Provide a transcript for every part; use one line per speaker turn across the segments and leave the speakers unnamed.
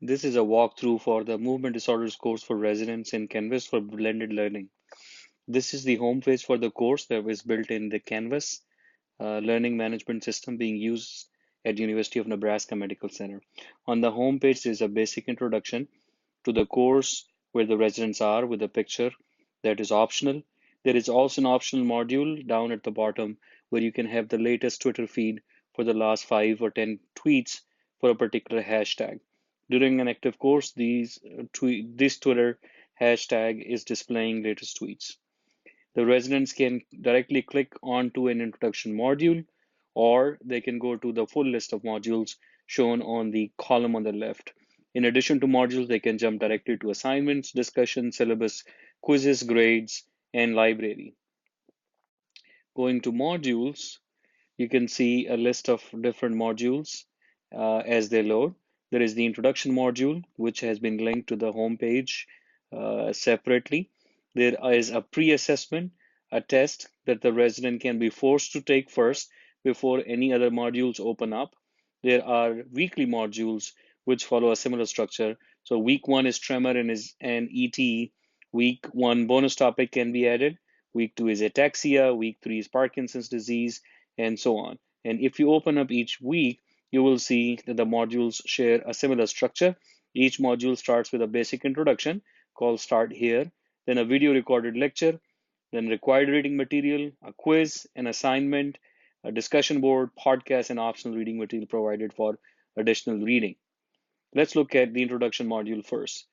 This is a walkthrough for the Movement Disorders course for residents in CANVAS for blended learning. This is the home page for the course that was built in the CANVAS Learning Management System being used at University of Nebraska Medical Center. On the home page, there is a basic introduction to the course where the residents are with a picture that is optional. There is also an optional module down at the bottom where you can have the latest Twitter feed for the last 5 or 10 tweets for a particular hashtag. During an active course, this Twitter hashtag is displaying latest tweets. The residents can directly click onto an introduction module, or they can go to the full list of modules shown on the column on the left. In addition to modules, they can jump directly to assignments, discussion, syllabus, quizzes, grades, and library. Going to modules, you can see a list of different modules as they load. There is the introduction module, which has been linked to the home page separately. There is a pre-assessment, a test that the resident can be forced to take first before any other modules open up. There are weekly modules which follow a similar structure. So week 1 is tremor and is an ET. Week 1 bonus topic can be added. Week 2 is ataxia. Week 3 is Parkinson's disease, and so on. And if you open up each week, you will see that the modules share a similar structure. Each module starts with a basic introduction called Start Here, then a video recorded lecture, then required reading material, a quiz, an assignment, a discussion board, podcast, and optional reading material provided for additional reading. Let's look at the introduction module first.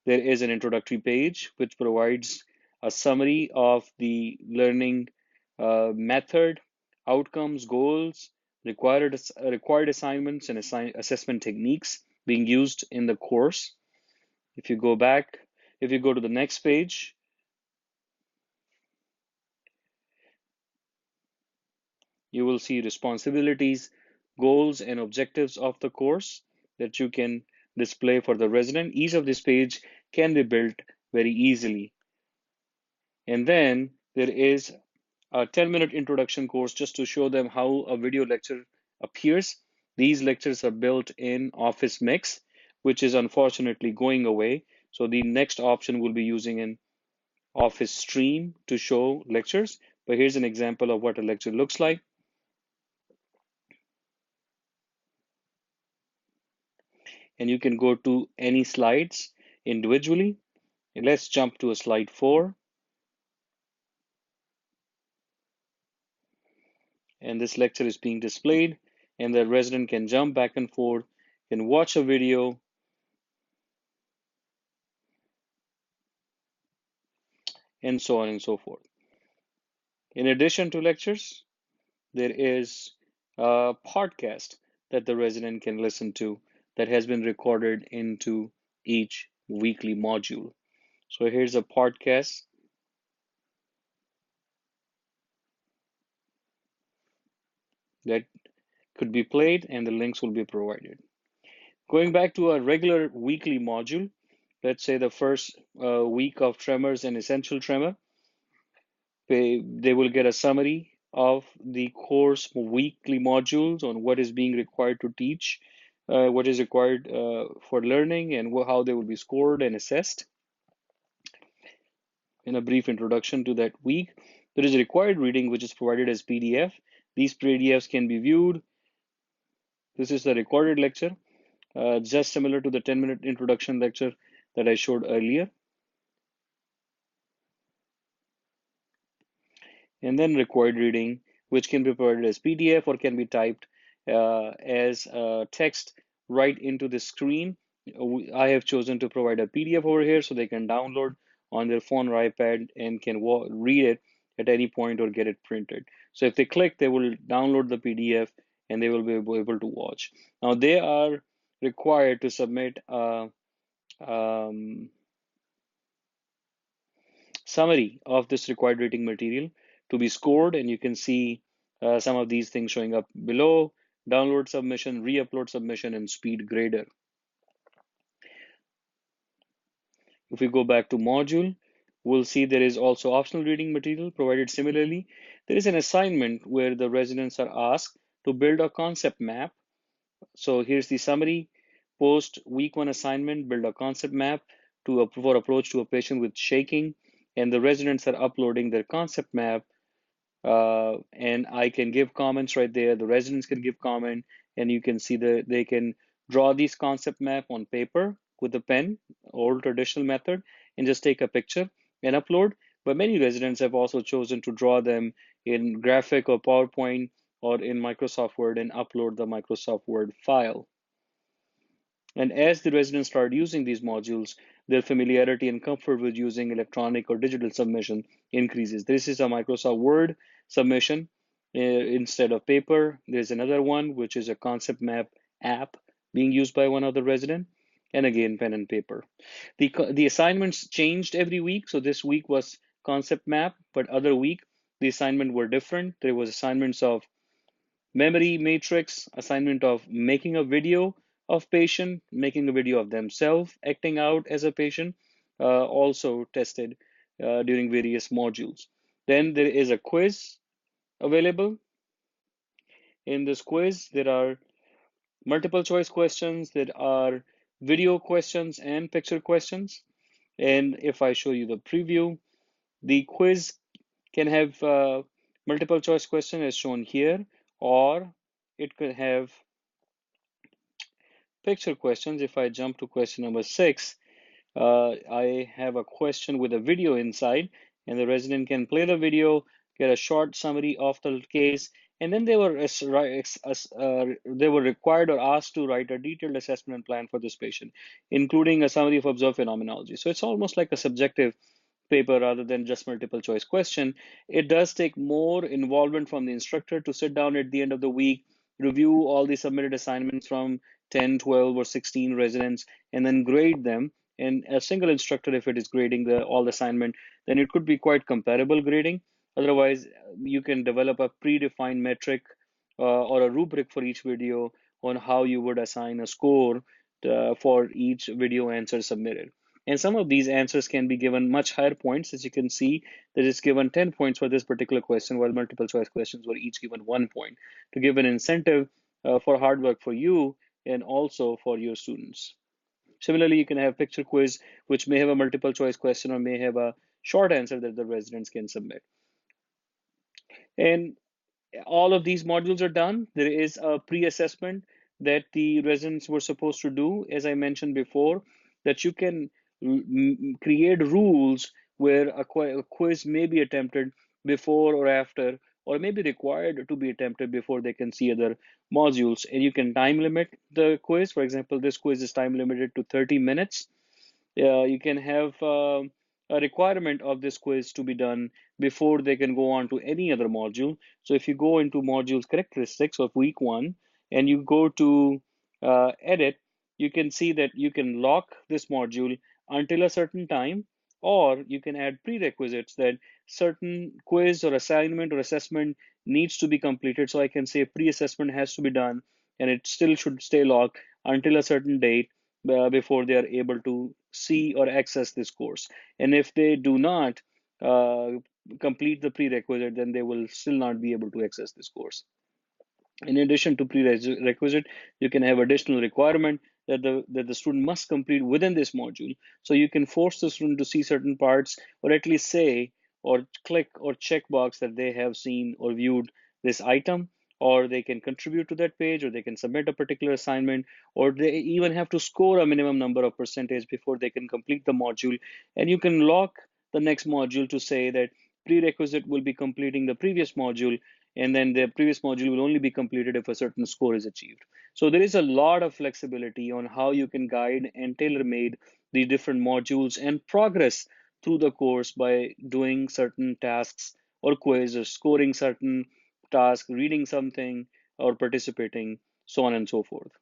There is an introductory page which provides a summary of the learning method, outcomes, goals, required assignments, and assessment techniques being used in the course. If you go to the next page, you will see responsibilities, goals, and objectives of the course that you can display for the resident. Each of this page can be built very easily. And then there is a 10-minute introduction course just to show them how a video lecture appears. These lectures are built in Office Mix, which is unfortunately going away. So the next option will be using an Office Stream to show lectures. But here's an example of what a lecture looks like. And you can go to any slides individually. And let's jump to a slide 4. And this lecture is being displayed, and the resident can jump back and forth, can watch a video, and so on and so forth. In addition to lectures, there is a podcast that the resident can listen to that has been recorded into each weekly module. So here's a podcast that could be played, and the links will be provided. Going back to a regular weekly module, let's say the first week of tremors and essential tremor, they will get a summary of the course weekly modules on what is being required to teach, what is required for learning, and how they will be scored and assessed. In a brief introduction to that week, there is a required reading which is provided as PDF. These PDFs can be viewed. This is the recorded lecture, just similar to the 10-minute introduction lecture that I showed earlier. And then required reading, which can be provided as PDF or can be typed as text right into the screen. I have chosen to provide a PDF over here so they can download on their phone or iPad and can read it at any point or get it printed. So if they click, they will download the PDF and they will be able to watch. Now they are required to submit a summary of this required reading material to be scored, and you can see some of these things showing up below: download submission, re-upload submission, and speed grader. If we go back to module, we'll see there is also optional reading material provided similarly. There is an assignment where the residents are asked to build a concept map. So here's the summary. Post week one assignment, build a concept map for approach to a patient with shaking, and the residents are uploading their concept map, and I can give comments right there. The residents can give comment, and you can see that they can draw these concept map on paper with a pen, old traditional method, and just take a picture and upload. But many residents have also chosen to draw them in graphic or PowerPoint or in Microsoft Word and upload the Microsoft Word file. And as the residents start using these modules, their familiarity and comfort with using electronic or digital submission increases. This is a Microsoft Word submission instead of paper. There's another one, which is a concept map app being used by one of the resident, and again, pen and paper. The assignments changed every week. So this week was concept map, but other week, the assignment were different. There was assignments of memory matrix, assignment of making a video of patient, making a video of themselves acting out as a patient, also tested during various modules. Then there is a quiz available. In this quiz, there are multiple choice questions, there are video questions and picture questions. And if I show you the preview, the quiz can have multiple choice question as shown here, or it could have picture questions. If I jump to question number 6, I have a question with a video inside, and the resident can play the video, get a short summary of the case, and then they were required or asked to write a detailed assessment plan for this patient, including a summary of observed phenomenology. So it's almost like a subjective paper rather than just multiple choice question. It does take more involvement from the instructor to sit down at the end of the week, review all the submitted assignments from 10, 12, or 16 residents, and then grade them. And a single instructor, if it is grading all the assignment, then it could be quite comparable grading. Otherwise, you can develop a predefined metric or a rubric for each video on how you would assign a score for each video answer submitted. And some of these answers can be given much higher points. As you can see, that is given 10 points for this particular question, while multiple choice questions were each given 1 point to give an incentive for hard work for you and also for your students. Similarly, you can have picture quiz, which may have a multiple choice question or may have a short answer that the residents can submit. And all of these modules are done. There is a pre-assessment that the residents were supposed to do, as I mentioned before, that you can create rules where a quiz may be attempted before or after, or may be required to be attempted before they can see other modules. And you can time limit the quiz. For example, this quiz is time limited to 30 minutes. You can have a requirement of this quiz to be done before they can go on to any other module. So if you go into modules characteristics of week 1 and you go to edit, you can see that you can lock this module until a certain time, or you can add prerequisites that certain quiz or assignment or assessment needs to be completed. So I can say pre-assessment has to be done and it still should stay locked until a certain date before they are able to see or access this course. And if they do not uh, complete the prerequisite, then they will still not be able to access this course. In addition to prerequisite, you can have additional requirement that the student must complete within this module. So you can force the student to see certain parts, or at least say or click or check box that they have seen or viewed this item, or they can contribute to that page, or they can submit a particular assignment, or they even have to score a minimum number of percentage before they can complete the module. And you can lock the next module to say that prerequisite will be completing the previous module, and then the previous module will only be completed if a certain score is achieved. So there is a lot of flexibility on how you can guide and tailor-made the different modules and progress through the course by doing certain tasks or quiz or scoring certain tasks, reading something or participating, so on and so forth.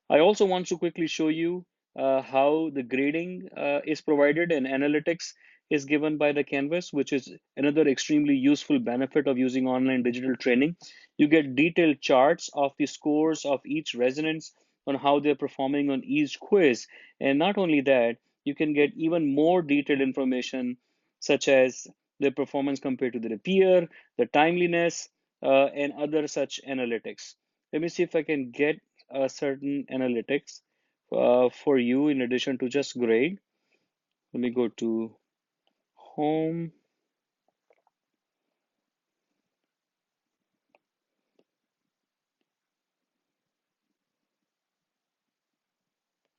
I also want to quickly show you how the grading is provided and analytics is given by the Canvas, which is another extremely useful benefit of using online digital training. You get detailed charts of the scores of each residents on how they're performing on each quiz. And not only that, you can get even more detailed information, such as their performance compared to their peer, the timeliness, and other such analytics. Let me see if I can get a certain analytics for you in addition to just grade. Let me go to home,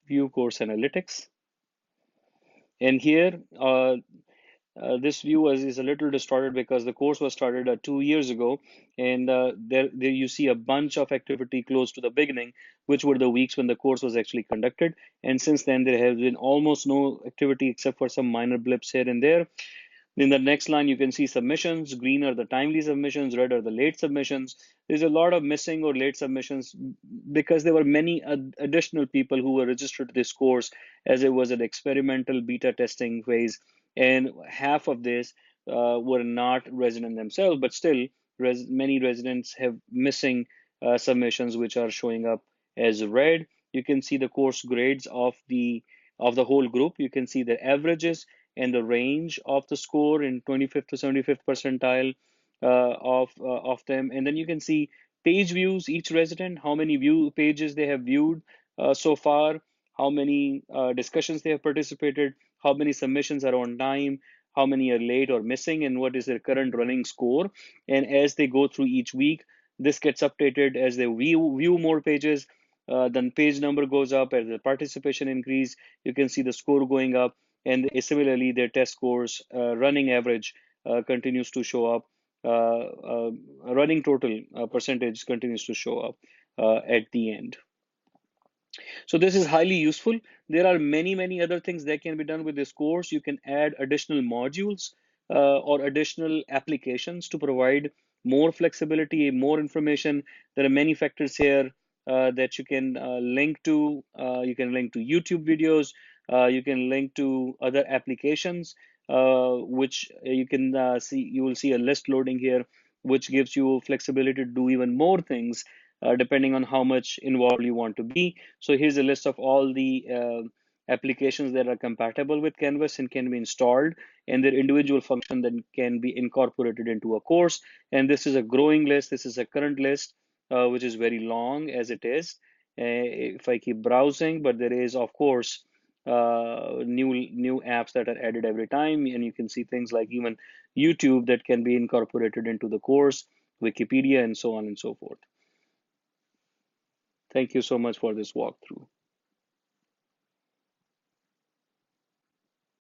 view course analytics. And here, this view is a little distorted because the course was started 2 years ago, and there you see a bunch of activity close to the beginning, which were the weeks when the course was actually conducted. And since then, there has been almost no activity except for some minor blips here and there. In the next line, you can see submissions. Green are the timely submissions, red are the late submissions. There's a lot of missing or late submissions because there were many additional people who were registered to this course as it was an experimental beta testing phase. And half of this were not resident themselves, but still, many residents have missing submissions which are showing up as red. You can see the course grades of the whole group. You can see the averages and the range of the score in 25th to 75th percentile of them. And then you can see page views, each resident, how many view pages they have viewed so far, how many discussions they have participated, how many submissions are on time, how many are late or missing, and what is their current running score. And as they go through each week, this gets updated as they view more pages. Then page number goes up as the participation increase. You can see the score going up, and similarly, their test scores running average continues to show up. Running total percentage continues to show up at the end. So this is highly useful. There are many other things that can be done with this course. You can add additional modules or additional applications to provide more flexibility, more information. There are many factors here that you can link to. You can link to YouTube videos. You can link to other applications, which you can see. You will see a list loading here, which gives you flexibility to do even more things depending on how much involved you want to be. So here's a list of all the applications that are compatible with Canvas and can be installed, and their individual function that can be incorporated into a course. And this is a growing list. This is a current list, which is very long as it is. If I keep browsing, but there is, of course, new apps that are added every time, and you can see things like even YouTube that can be incorporated into the course, Wikipedia, and so on and so forth. Thank you so much for this walkthrough.